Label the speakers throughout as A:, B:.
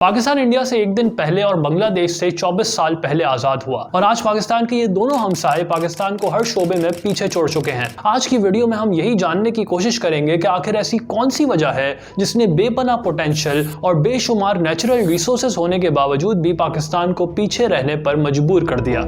A: Pakistan India से एक दिन पहले और बांग्लादेश से 24 साल पहले आजाद हुआ और आज पाकिस्तान के ये दोनों हमसाए पाकिस्तान को हर शोबे में पीछे छोड़ चुके हैं। आज की वीडियो में हम यही जानने की कोशिश करेंगे कि आखिर ऐसी कौन सी वजह है जिसने बेपनाह पोटेंशियल और बेशुमार नेचुरल रिसोर्सेज होने के बावजूद भी पाकिस्तान को पीछे रहने पर मजबूर कर दिया।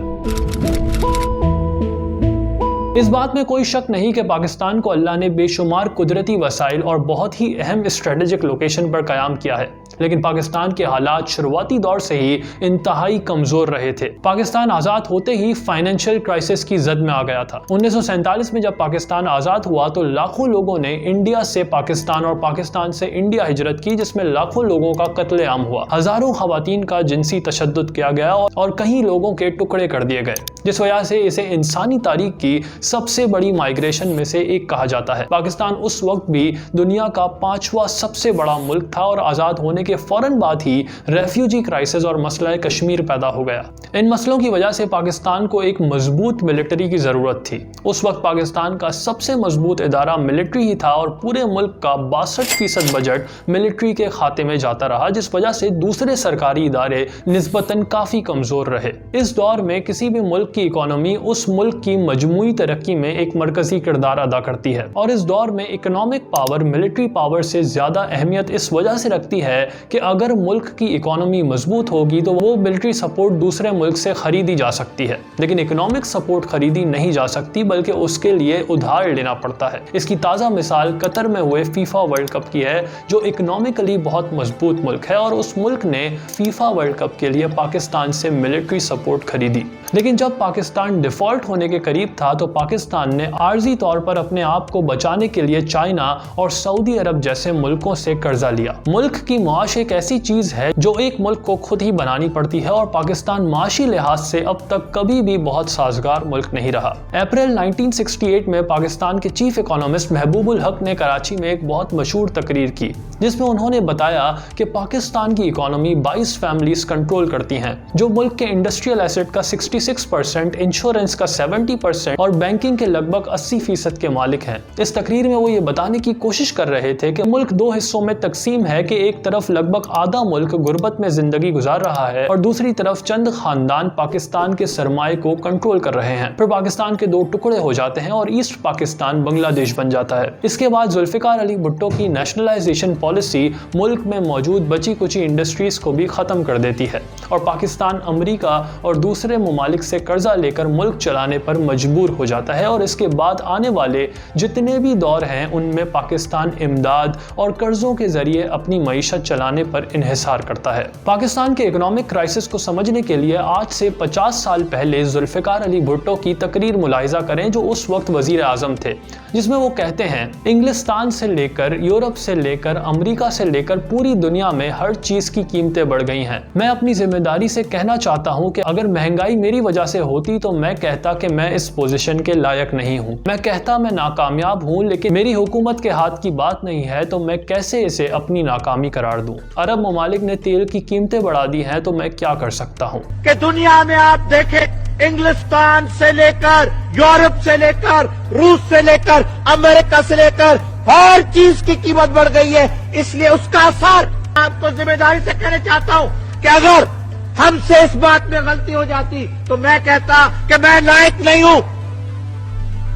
A: इस बात में कोई शक नहीं कि पाकिस्तान को अल्लाह ने बेशुमार कुदरती वसाइल और बहुत ही अहम स्ट्रेटेजिक लोकेशन पर कायम किया है, लेकिन पाकिस्तान के हालात शुरुआती दौर से ही इंतहाई कमजोर रहे थे। पाकिस्तान आज़ाद होते ही फाइनेंशियल क्राइसिस की जद में आ गया था। 1947 में जब पाकिस्तान आज़ाद हुआ तो लाखों लोगों ने इंडिया से पाकिस्तान और पाकिस्तान से इंडिया हिजरत की, जिसमें लाखों लोगों का कत्लेआम हुआ। हजारों खवातीन का जिनसी तशद्दुद किया गया और कई लोगों के टुकड़े कर दिए गए, जिस वजह से इसे इंसानी तारीख की सबसे बड़ी माइग्रेशन में से एक कहा जाता है। पाकिस्तान उस वक्त भी दुनिया का 5वां सबसे बड़ा मुल्क था और आज़ाद होने के फौरन बाद ही रेफ्यूजी क्राइसिस और मसला कश्मीर पैदा हो गया। इन मसलों की वजह से पाकिस्तान को एक मजबूत मिलिट्री की जरूरत थी। उस वक्त पाकिस्तान का सबसे मजबूत इदारा मिलिट्री ही था और पूरे मुल्क का 62% बजट मिलिट्री के खाते में जाता रहा, जिस वजह से दूसरे सरकारी इदारे निस्बतन काफी कमजोर रहे। इस दौर में किसी भी मुल्क की इकोनॉमी उस मुल्क की मजमूई तरक्की में एक मरकजी किरदार अदा करती है और इस दौर में इकोनॉमिक पावर मिलिट्री पावर से ज्यादा अहमियत इस वजह से रखती है कि अगर मुल्क की इकोनॉमी मजबूत होगी तो वो मिलिट्री सपोर्ट दूसरे मुल्क से खरीदी जा सकती है, लेकिन इकोनॉमिक सपोर्ट खरीदी नहीं जा सकती बल्कि उसके लिए उधार लेना पड़ता है। इसकी ताज़ा मिसाल कतर में हुए फीफा वर्ल्ड कप की है, जो इकोनॉमिकली बहुत मजबूत मुल्क है और उस मुल्क ने फीफा वर्ल्ड कप के लिए पाकिस्तान से मिलिट्री सपोर्ट खरीदी। लेकिन जब पाकिस्तान डिफॉल्ट होने के करीब था तो पाकिस्तान ने आर्जी तौर पर अपने आप को बचाने के लिए चाइना और सऊदी अरब जैसे मुल्कों से कर्जा लिया। मुल्क की मुआश एक ऐसी चीज है जो एक मुल्क को खुद ही बनानी पड़ती है और पाकिस्तान माशी लिहाज से अब तक कभी भी बहुत साजगार मुल्क नहीं रहा। अप्रैल 1968 में पाकिस्तान के चीफ इकोनॉमिस्ट महबूबुल हक ने कराची में एक बहुत मशहूर तकरीर की, जिसमें उन्होंने बताया कि पाकिस्तान की इकोनॉमी 22 फैमिलीज कंट्रोल करती हैं, जो मुल्क के इंडस्ट्रियल एसेट का 66%, इंश्योरेंस का 70% और बैंकिंग के लगभग 80% के मालिक हैं। इस तकरीर में वो ये बताने की कोशिश कर रहे थे कि मुल्क दो हिस्सों में तकसीम है कि एक तरफ लगभग आधा मुल्क गुर्बत में जिंदगी गुजार रहा है और दूसरी तरफ चंद खानदान पाकिस्तान के सरमाए को कंट्रोल कर रहे हैं। फिर पाकिस्तान के दो टुकड़े हो जाते हैं और ईस्ट पाकिस्तान बांग्लादेश बन जाता है। इसके बाद जुल्फिकार अली भुट्टो की नेशनलाइजेशन पॉलिसी मुल्क में मौजूद बची कुची इंडस्ट्रीज को भी खत्म कर देती है और पाकिस्तान अमेरिका और दूसरे ममालिक से कर्जा लेकर मुल्क चलाने पर मजबूर हो जाता है और इसके बाद आने वाले जितने भी दौर हैं उनमें पाकिस्तान इमदाद और कर्जों के जरिए अपनी मईशत चलाने पर इन्हिसार करता है। पाकिस्तान के इकोनॉमिक क्राइसिस को समझने के लिए आज से 50 साल पहले जुल्फिकार अली भुट्टो की तकरीर मुलाहिजा करें, जो उस वक्त वजीर आजम थे, जिसमें वो कहते हैं, इंग्लिस्तान से लेकर यूरोप से लेकर अमेरिका से लेकर पूरी दुनिया में हर चीज की कीमतें बढ़ गई हैं। मैं अपनी जिम्मेदारी से कहना चाहता हूं कि अगर महंगाई मेरी वजह से होती तो मैं कहता कि मैं इस पोजीशन के लायक नहीं हूं। मैं कहता मैं नाकामयाब हूं, लेकिन मेरी हुकूमत के हाथ की बात नहीं है तो मैं कैसे इसे अपनी नाकामी करार दूं। अरब ममालिक ने तेल की कीमतें बढ़ा दी हैं तो मैं क्या कर सकता हूं।
B: कि दुनिया में आप देखें, इंग्लिस्तान से लेकर यूरोप से लेकर रूस से लेकर अमेरिका से लेकर हर चीज की कीमत बढ़ गई है। इसलिए उसका असर, आपको जिम्मेदारी से कहना चाहता हूं कि अगर हमसे इस बात में गलती हो जाती तो मैं कहता कि मैं लायक नहीं हूं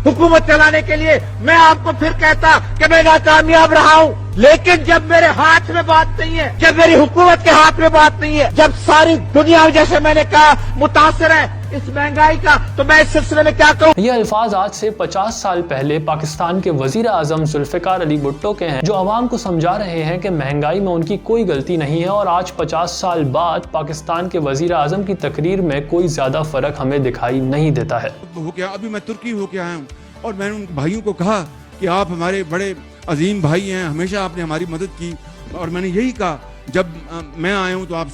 B: हुकूमत चलाने के लिए। मैं आपको फिर कहता कि मैं नाकामयाब रहा हूं। लेकिन जब मेरे हाथ में बात नहीं है, जब मेरी हुकूमत के हाथ में बात नहीं है, जब सारी दुनिया जैसे मैंने कहा मुतासिर है इस महंगाई का, तो मैं इस सिलसिले में क्या कहूं।
A: ये अल्फाज आज से 50 साल पहले पाकिस्तान के वजीर आजम जुल्फिकार अली भुट्टो के हैं, जो अवाम को समझा रहे हैं कि महंगाई में उनकी कोई गलती नहीं है। और आज 50 साल बाद पाकिस्तान के वजीर आजम की तकरीर में कोई ज्यादा फर्क हमें दिखाई नहीं देता है।
C: अभी मैं तुर्की होके आया हूँ और मैंने उन भाइयों को कहा कि आप हमारे बड़े अजीम भाई हैं, हमेशा आपने हमारी मदद की। और मैंने यही कहा, जब मैं आया हूँ तो आप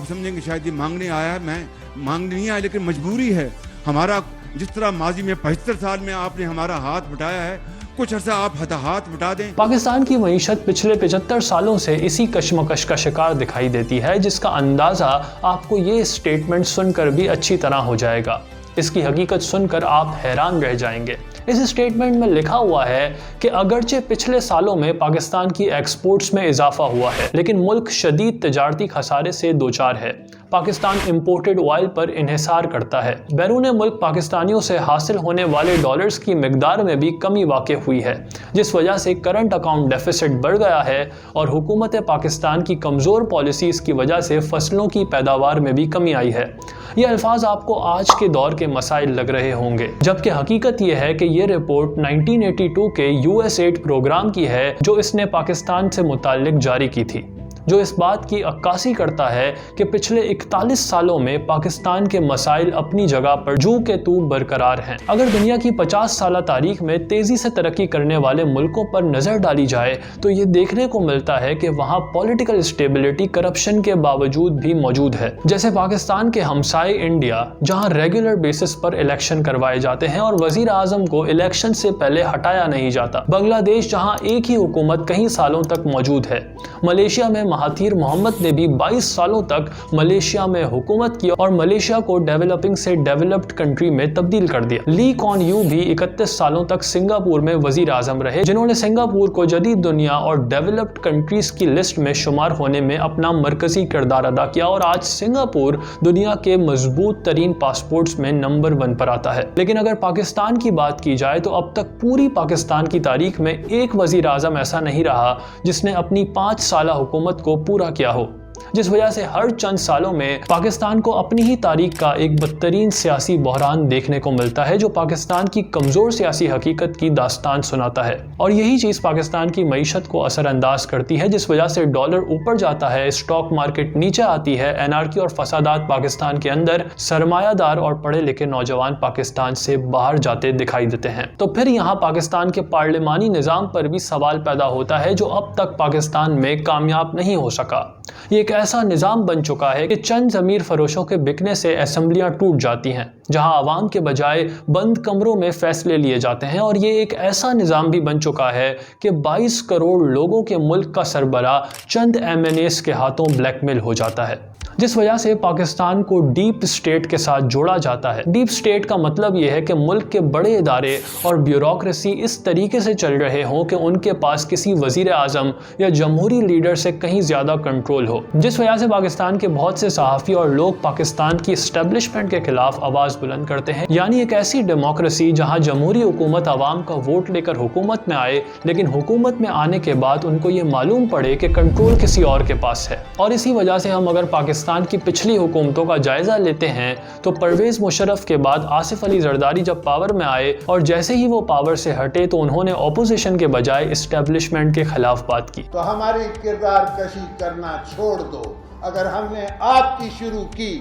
C: समझेंगे शायद ये मांगने आया है। मैं मांगने नहीं आया, लेकिन मजबूरी है हमारा। जिस तरह माजी में 75 साल में आपने हमारा हाथ बटाया है, कुछ अर्सा आप हाथ बटा दें।
A: पाकिस्तान की मईशत पिछले 75 सालों से इसी कशमकश का शिकार दिखाई देती है, जिसका अंदाजा आपको ये स्टेटमेंट सुनकर भी अच्छी तरह हो जाएगा। इसकी हकीकत सुनकर आप हैरान रह जाएंगे। इस स्टेटमेंट में लिखा हुआ है कि अगरचे पिछले सालों में पाकिस्तान की एक्सपोर्ट्स में इजाफा हुआ है, लेकिन मुल्क शदीद तजारती खसारे से दोचार है। पाकिस्तान इंपोर्टेड ऑयल पर इन्हिसार करता है। बैरून मुल्क पाकिस्तानियों से हासिल होने वाले डॉलर्स की मिकदार में भी कमी वाक़ हुई है, जिस वजह से करंट अकाउंट डेफिसिट बढ़ गया है और हुकूमत पाकिस्तान की कमज़ोर पॉलिसीज़ की वजह से फसलों की पैदावार में भी कमी आई है। ये अल्फाज आपको आज के दौर के मसाइल लग रहे होंगे, जबकि हकीकत यह है कि ये रिपोर्ट 1982 के USAID प्रोग्राम की है जो इसने पाकिस्तान से मुताल्लिक जारी की थी, जो इस बात की अक्कासी करता है कि पिछले 41 सालों में पाकिस्तान के मसाइल अपनी जगह पर जू के तू बरकरार हैं। अगर दुनिया की 50 साल तारीख में तेज़ी से तरक्की करने वाले मुल्कों पर नज़र डाली जाए तो ये देखने को मिलता है कि वहाँ पॉलिटिकल स्टेबिलिटी करप्शन के बावजूद भी मौजूद है। जैसे पाकिस्तान के हमसाए इंडिया, जहाँ रेगुलर बेसिस पर इलेक्शन करवाए जाते हैं और वजीर आजम को इलेक्शन से पहले हटाया नहीं जाता। बांग्लादेश, जहाँ एक ही हुकूमत कई सालों तक मौजूद है। मलेशिया में महाथीर मोहम्मद ने भी 22 सालों तक मलेशिया में हुकूमत की और मलेशिया को डेवलपिंग से डेवलप्ड कंट्री में तब्दील कर दिया। ली कुआन यू भी 31 सालों तक सिंगापुर में वजीर आजम रहे, जिन्होंने सिंगापुर को जदीद दुनिया और डेवलप्ड कंट्रीज की लिस्ट में शुमार होने में अपना मरकजी किरदार अदा किया और आज सिंगापुर दुनिया के मजबूत तरीन पासपोर्ट्स में नंबर 1 पर आता है। लेकिन अगर पाकिस्तान की बात की जाए तो अब तक पूरी पाकिस्तान की तारीख में एक वजीर आजम ऐसा नहीं रहा जिसने अपनी 5 साल हुकूमत को पूरा किया हो, जिस वजह से हर चंद सालों में पाकिस्तान को अपनी ही तारीख का एक बदतरीन सियासी बहरान देखने को मिलता है, जो पाकिस्तान की कमज़ोर सियासी हकीकत की दास्तान सुनाता है। और यही चीज़ पाकिस्तान की मईशत को असरअंदाज करती है, जिस वजह से डॉलर ऊपर जाता है, स्टॉक मार्केट नीचे आती है, एनार्की और फसादात पाकिस्तान के अंदर, सरमायादार और पढ़े लिखे नौजवान पाकिस्तान से बाहर जाते दिखाई देते हैं। तो फिर यहाँ पाकिस्तान के पार्लिमानी निज़ाम पर भी सवाल पैदा होता है, जो अब तक पाकिस्तान में कामयाब नहीं हो सका। ये एक ऐसा निज़ाम बन चुका है कि चंद ज़मीर फरोशों के बिकने से असेंबलियां टूट जाती हैं, जहां आवाम के बजाय बंद कमरों में फैसले लिए जाते हैं। और ये एक ऐसा निज़ाम भी बन चुका है कि 22 करोड़ लोगों के मुल्क का सरबरा चंद MNAs के हाथों ब्लैकमेल हो जाता है, जिस वजह से पाकिस्तान को डीप स्टेट के साथ जोड़ा जाता है। डीप स्टेट का मतलब यह है कि मुल्क के बड़े इदारे और ब्यूरोक्रेसी इस तरीके से चल रहे हों कि उनके पास किसी वजीर आजम या जमहूरी लीडर से कहीं ज़्यादा कंट्रोल हो, जिस वजह से पाकिस्तान के बहुत से सहाफ़ी और लोग पाकिस्तान की इस्टेब्लिशमेंट के खिलाफ आवाज़ बुलंद करते हैं। यानी एक ऐसी डेमोक्रेसी जहाँ जमहूरी हुकूमत आवाम का वोट लेकर हुकूमत में आए, लेकिन हुकूमत में आने के बाद उनको ये मालूम पड़े कि कंट्रोल किसी और के पास है। और इसी वजह से हम अगर पाकिस्तान की पिछली हुकूमतों का जायजा लेते हैं तो परवेज मुशर्रफ के बाद आसिफ अली जरदारी जब पावर में आए और जैसे ही वो पावर से हटे तो उन्होंने ऑपोजिशन के बजाय इस्टेब्लिशमेंट के खिलाफ बात की।
D: तो हमारी किरदार कशी करना छोड़ दो। अगर हमने आपकी शुरू की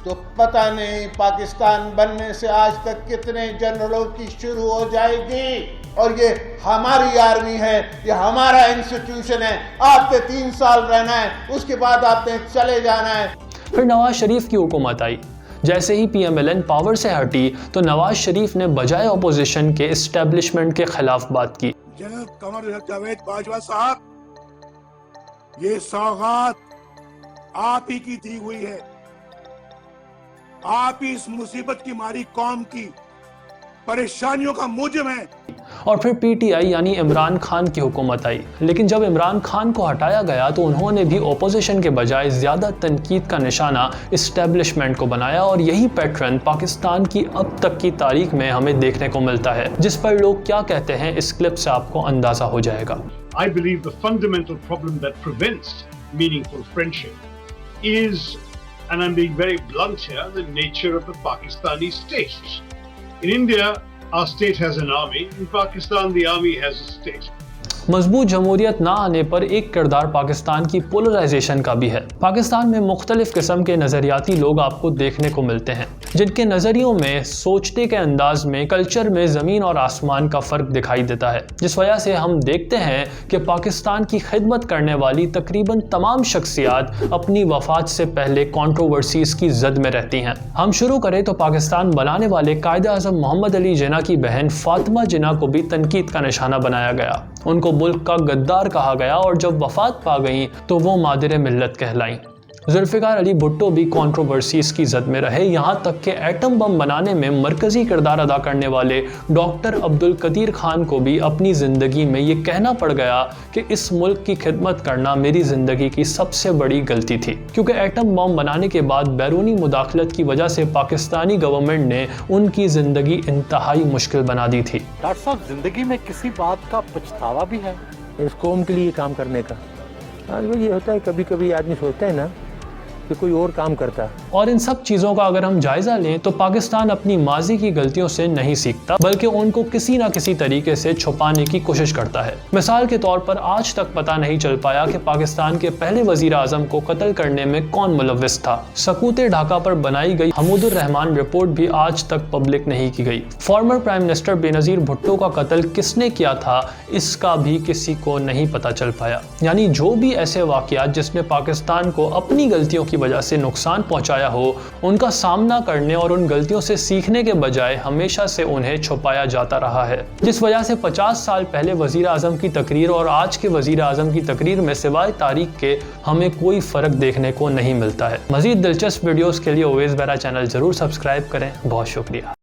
D: तो पता नहीं पाकिस्तान बनने से आज तक कितने जनरलों की शुरू हो जाएगी। और ये हमारी आर्मी है, ये हमारा इंस्टीट्यूशन है। आपने 3 साल रहना है, उसके बाद आपने चले जाना है।
A: फिर नवाज शरीफ की हुकूमत आई। जैसे ही PMLN पावर से हटी तो नवाज शरीफ ने बजाय अपोजिशन के इस्टेब्लिशमेंट के खिलाफ बात की।
E: जनरल कमर जावेद बाजवा साहब, ये सौगात आप ही की दी हुई है। आप ही इस मुसीबत की मारी कौम की परेशानियों का मूजिब है।
A: और फिर PTI यानी इमरान खान की हुकूमत आई। लेकिन जब इमरान खान को हटाया गया तो उन्होंने भी ओपोजिशन के बजाय ज़्यादा तनकीद का निशाना इस्टेब्लिशमेंट को बनाया। और यही पैटर्न पाकिस्तान की अब तक की तारीख में हमें देखने को मिलता है, जिस पर लोग क्या कहते हैं इस क्लिप से आपको अंदाज़ा हो जाएगा।
F: I believe the fundamental problem that prevents meaningful friendship is, and I'm being very blunt here, the nature of the Pakistani state. In India, our state has an army. In Pakistan, the army has a state.
A: मजबूत जमहूरियत ना आने पर एक किरदार पाकिस्तान की polarisation का भी है। पाकिस्तान में मुख्तलिफ किस्म के नज़रियाती लोग आपको देखने को मिलते हैं, जिनके नज़रियों में, सोचने के अंदाज में, कल्चर में ज़मीन और आसमान का फ़र्क दिखाई देता है। जिस वजह से हम देखते हैं कि पाकिस्तान की खिदमत करने वाली तकरीबन तमाम शख्सियात अपनी वफ़ात से पहले कंट्रोवर्सीज़ की जद में रहती हैं। हम शुरू करें तो पाकिस्तान बनाने वाले कायद-ए-आज़म मोहम्मद अली जिन्ना की बहन फातिमा जिन्ना को भी तनकीद का निशाना बनाया गया। उनको मुल्क का गद्दार कहा गया और जब वफात पा गईं तो वो मादिर मिल्लत कहलाईं। जुल्फिकार अली भुट्टो भी कंट्रोवर्सीज की जद में रहे, यहाँ तक कि एटम बम बनाने में मरकजी किरदार अदा करने वाले डॉक्टर अब्दुल कदीर खान को भी अपनी ज़िंदगी में ये कहना पड़ गया कि इस मुल्क की खिदमत करना मेरी ज़िंदगी की सबसे बड़ी गलती थी, क्योंकि एटम बम बनाने के बाद बैरूनी मुदाखलत की वजह से पाकिस्तानी गवर्नमेंट ने उनकी ज़िंदगी इंतहाई मुश्किल बना दी थी।
G: डॉक्टर साहब, जिंदगी में किसी बात का पछतावा भी है इस कौम के लिए काम करने का? आज ये होता है, कभी कभी आदमी सोचता है ना कि कोई और काम करता।
A: और इन सब चीज़ों का अगर हम जायज़ा लें तो पाकिस्तान अपनी माजी की गलतियों से नहीं सीखता, बल्कि उनको किसी ना किसी तरीके से छुपाने की कोशिश करता है। मिसाल के तौर पर आज तक पता नहीं चल पाया कि पाकिस्तान के पहले वजीर आजम को कत्ल करने में कौन मुलव्विस था। सकूते ढाका पर बनाई गई हमीदुर रहमान रिपोर्ट भी आज तक पब्लिक नहीं की गई। Former prime minister Benazir Bhutto का कत्ल किसने किया था, इसका भी किसी को नहीं पता चल पाया। यानी जो भी ऐसे वाक़यात जिसने पाकिस्तान को अपनी गलतियों की वजह से नुकसान पहुंचाया हो, उनका सामना करने और उन गलतियों से सीखने के बजाय हमेशा से उन्हें छुपाया जाता रहा है, जिस वजह से 50 साल पहले वजीर आजम की तकरीर और आज के वजीर आजम की तकरीर में सिवाय तारीख के हमें कोई फर्क देखने को नहीं मिलता है। मजीद दिलचस्प वीडियोस के लिए ओवेस बेरा चैनल जरूर सब्सक्राइब करें। बहुत शुक्रिया।